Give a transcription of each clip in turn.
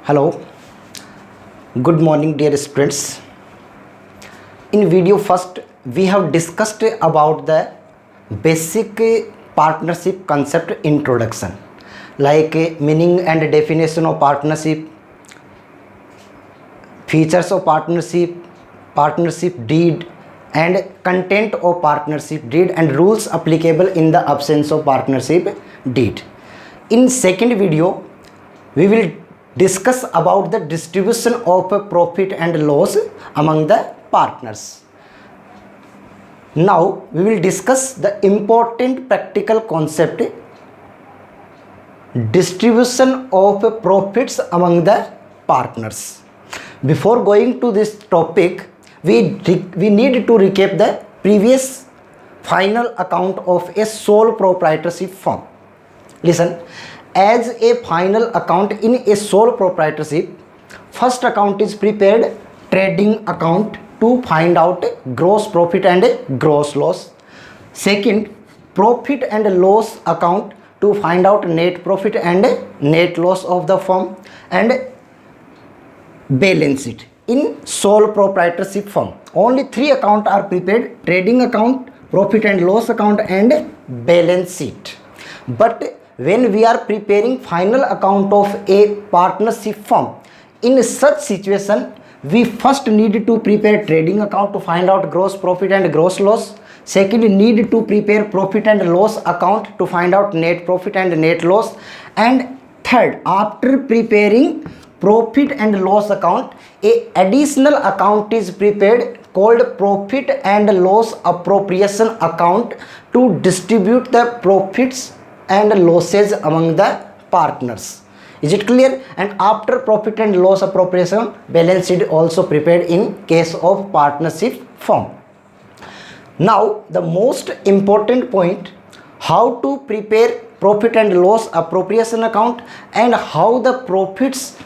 Hello, good morning dear students. In video first we have discussed about the basic partnership concept introduction, like meaning and definition of partnership, features of partnership, partnership deed and content of partnership deed and rules applicable in the absence of partnership deed. In second video we will discuss about the distribution of profit and loss among the partners. Now we will discuss the important practical concept distribution of profits among the partners. Before going to this topic, we need to recap the previous final account of a sole proprietorship firm. Listen, as a final account in a sole proprietorship, first account is prepared trading account to find out gross profit and gross loss. Second, profit and loss account to find out net profit and net loss of the firm, and balance sheet. In sole proprietorship firm, only three accounts are prepared: trading account, profit and loss account and balance sheet. But when we are preparing final account of a partnership firm, in such situation we first need to prepare trading account to find out gross profit and gross loss. Second, need to prepare profit and loss account to find out net profit and net loss. And third, after preparing profit and loss account, a additional account is prepared called profit and loss appropriation account to distribute the profits and losses among the partners. Is it clear? And after profit and loss appropriation, balance sheet also prepared in case of partnership firm. Now the most important point, how to prepare profit and loss appropriation account and how the profits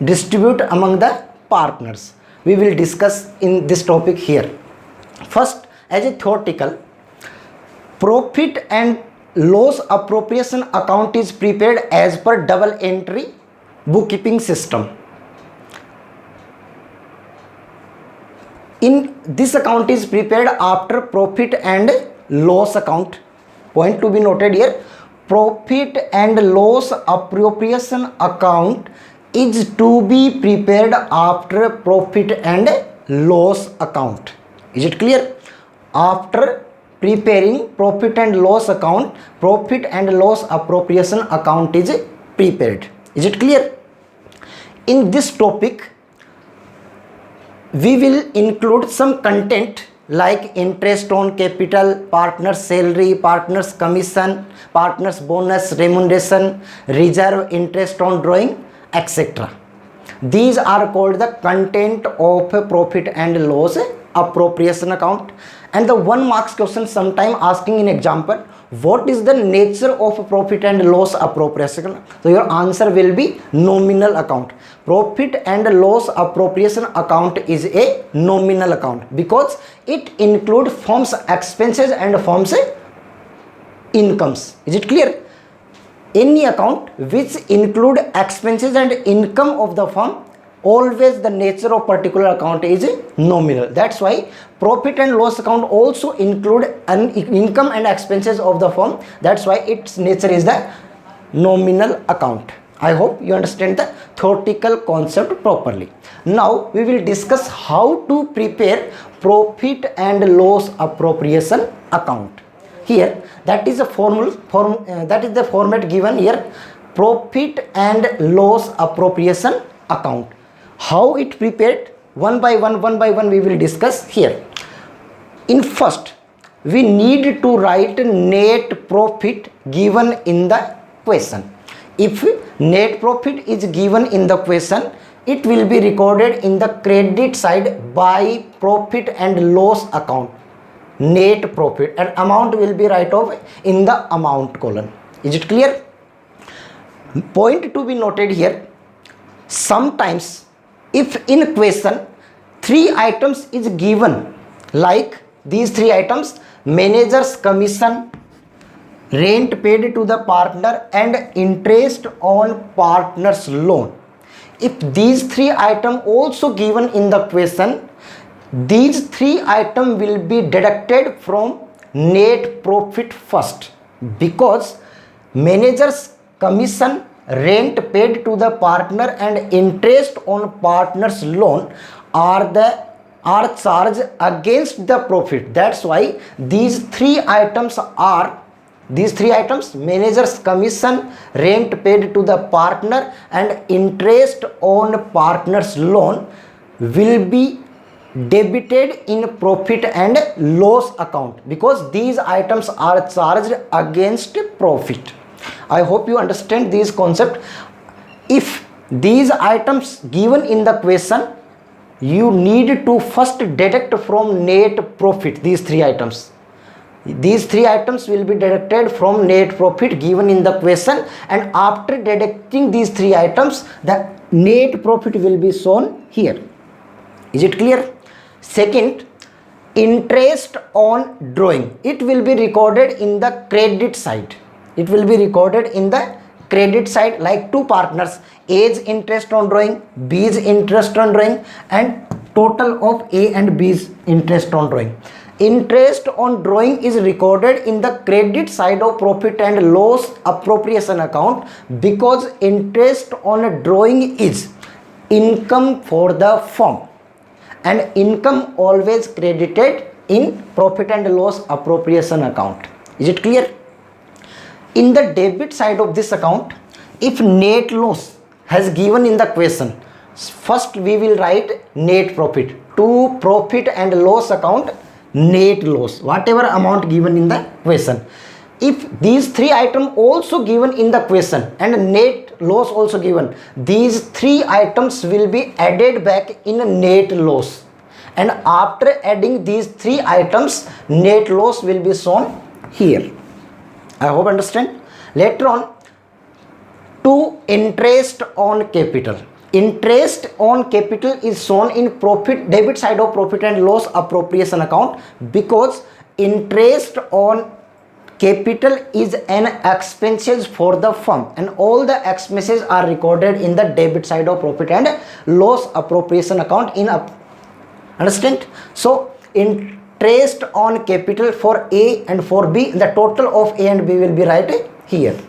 distribute among the partners, we will discuss in this topic here. First, as a theoretical, profit and loss appropriation account is prepared as per double entry bookkeeping system. In this account is prepared after profit and loss account. Point to be noted here, profit and loss appropriation account is to be prepared after profit and loss account. Is it clear? After preparing profit and loss account, profit and loss appropriation account is prepared. Is it clear? In this topic we will include some content like interest on capital, partner's salary, partner's commission, partner's bonus, remuneration, reserve, interest on drawing, etc. These are called the content of profit and loss appropriation account. And the 1 marks question sometime asking in example, what is the nature of profit and loss appropriation? So your answer will be nominal account. Profit and loss appropriation account is a nominal account because it includes firm's expenses and firm's incomes. Is it clear? Any account which include expenses and income of the firm, always the nature of particular account is nominal. That's why profit and loss account also include an income and expenses of the firm. That's why its nature is the nominal account. I hope you understand the theoretical concept properly. Now we will discuss how to prepare profit and loss appropriation account. Here that is a that is the format given here, profit and loss appropriation account. How it prepared, one by one we will discuss here. In first, we need to write net profit given in the question. If net profit is given in the question, it will be recorded in the credit side by profit and loss account, net profit, and amount will be write off in the amount column. Is it clear? Point to be noted here, sometimes if in question 3 items is given, like these 3 items: manager's commission, rent paid to the partner and interest on partner's loan. if these three items also given in the question, these three items will be deducted from net profit first, because manager's commission, rent paid to the partner and interest on partner's loan are charged against the profit. That's why these three items, manager's commission, rent paid to the partner and interest on partner's loan, will be debited in profit and loss account, because these items are charged against profit. I hope you understand this concept. If these items given in the question, you need to first deduct from net profit these three items. These three items will be deducted from net profit given in the question, and after deducting these three items, the net profit will be shown here. Is it clear? Second, interest on drawing. It will be recorded in the credit side. It will be recorded in the credit side, like two partners, A's interest on drawing, B's interest on drawing, and total of A and B's interest on drawing. Interest on drawing is recorded in the credit side of profit and loss appropriation account, because interest on drawing is income for the firm, and income always credited in profit and loss appropriation account. Is it clear? In the debit side of this account, if net loss has given in the question, first we will write net profit. To profit and loss account, net loss, whatever amount given in the question. If these three items also given in the question and net loss also given, these three items will be added back in net loss, and after adding these three items, net loss will be shown here. I hope understand. Later on, to interest on capital. Interest on capital is shown in profit, debit side of profit and loss appropriation account, because interest on capital is an expenses for the firm, and all the expenses are recorded in the debit side of profit and loss appropriation account. Understand? So interest on capital for A and for B, the total of A and B will be right here.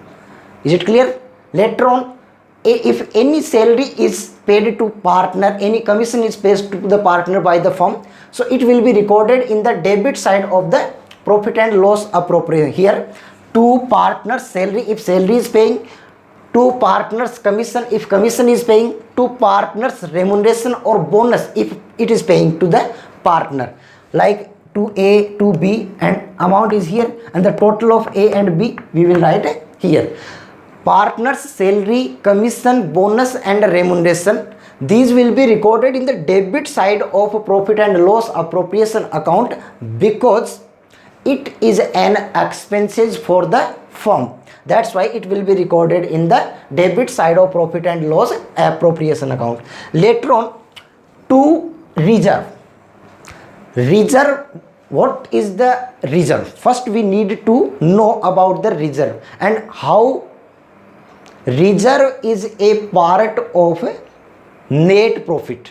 Is it clear? Later on, if any salary is paid to partner, any commission is paid to the partner by the firm, so it will be recorded in the debit side of the profit and loss appropriation. Here, two partners salary if salary is paying, two partners commission if commission is paying, two partners remuneration or bonus if it is paying to the partner, like to A, to B, and amount is here, and the total of A and B we will write here. Partners salary, commission, bonus and remuneration, these will be recorded in the debit side of profit and loss appropriation account, because it is an expenses for the firm. That's why it will be recorded in the debit side of profit and loss appropriation account. Later on, to reserve. Reserve, what is the reserve? First we need to know about the reserve and how reserve is a part of net profit.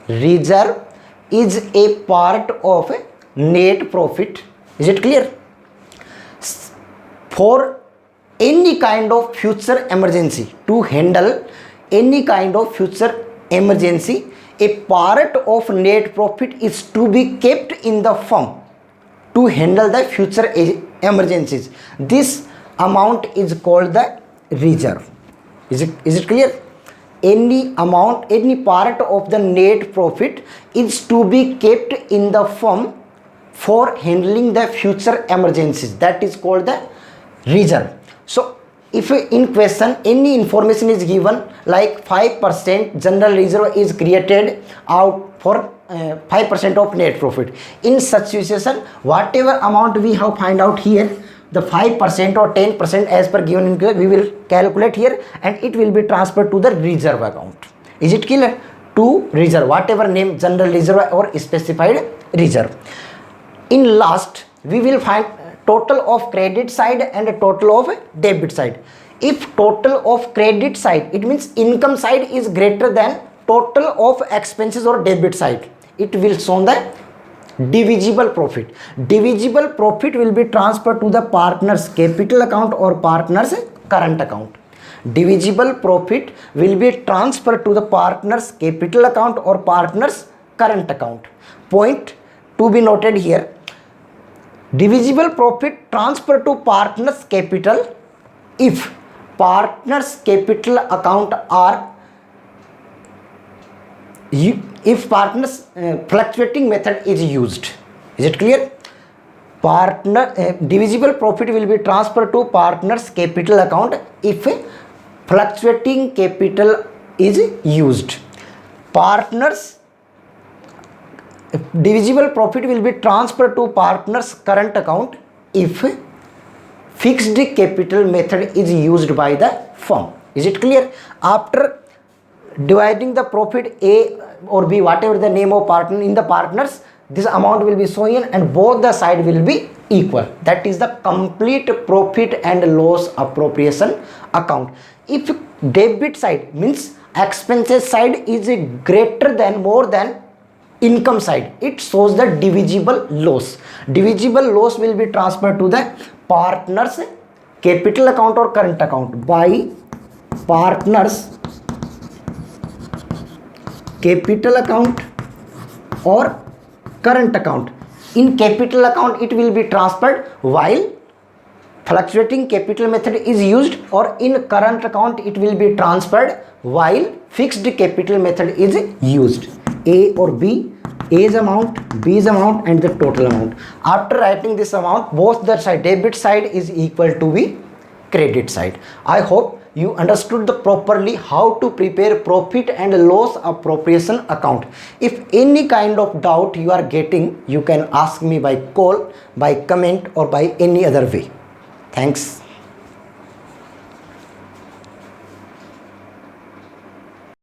Reserve is a part of net profit. Is it clear? For any kind of future emergency, to handle any kind of future emergency, a part of net profit is to be kept in the firm to handle the future emergencies. This amount is called the reserve. Is it clear? Any amount, any part of the net profit is to be kept in the firm for handling the future emergencies. That is called the reserve. So if in question any information is given like 5% general reserve is created out for 5% of net profit, in such situation whatever amount we have find out here, the 5% or 10% as per given in we will calculate here, and it will be transferred to the reserve account. Is it clear? To reserve, whatever name, general reserve or specified reserve. In last we will find total of credit side and total of debit side. If total of credit side, it means income side is greater than total of expenses or debit side, it will show the divisible profit. Divisible profit will be transferred to the partner's capital account or partner's current account. Divisible profit will be transferred to the partner's capital account or partner's current account. Point to be noted here. Divisible profit transferred to partner's capital if partner's capital account are if partners fluctuating method is used. Is it clear? Divisible profit will be transferred to partner's capital account if fluctuating capital is used. Divisible profit will be transferred to partner's current account if fixed capital method is used by the firm. Is it clear? After dividing the profit A or B, whatever the name of partner in the partners, this amount will be shown and both the side will be equal. That is the complete profit and loss appropriation account. If debit side means expenses side is greater than more than income side, it shows the divisible loss. Divisible loss will be transferred to the partner's capital account or current account by partner's capital account or current account. In capital account it will be transferred while fluctuating capital method is used, or in current account it will be transferred while fixed capital method is used. A or B, A's amount, B's amount and the total amount. After writing this amount, both the side, debit side is equal to the credit side. I hope you understood the properly how to prepare profit and loss appropriation account. If any kind of doubt you are getting, you can ask me by call, by comment or by any other way. Thanks.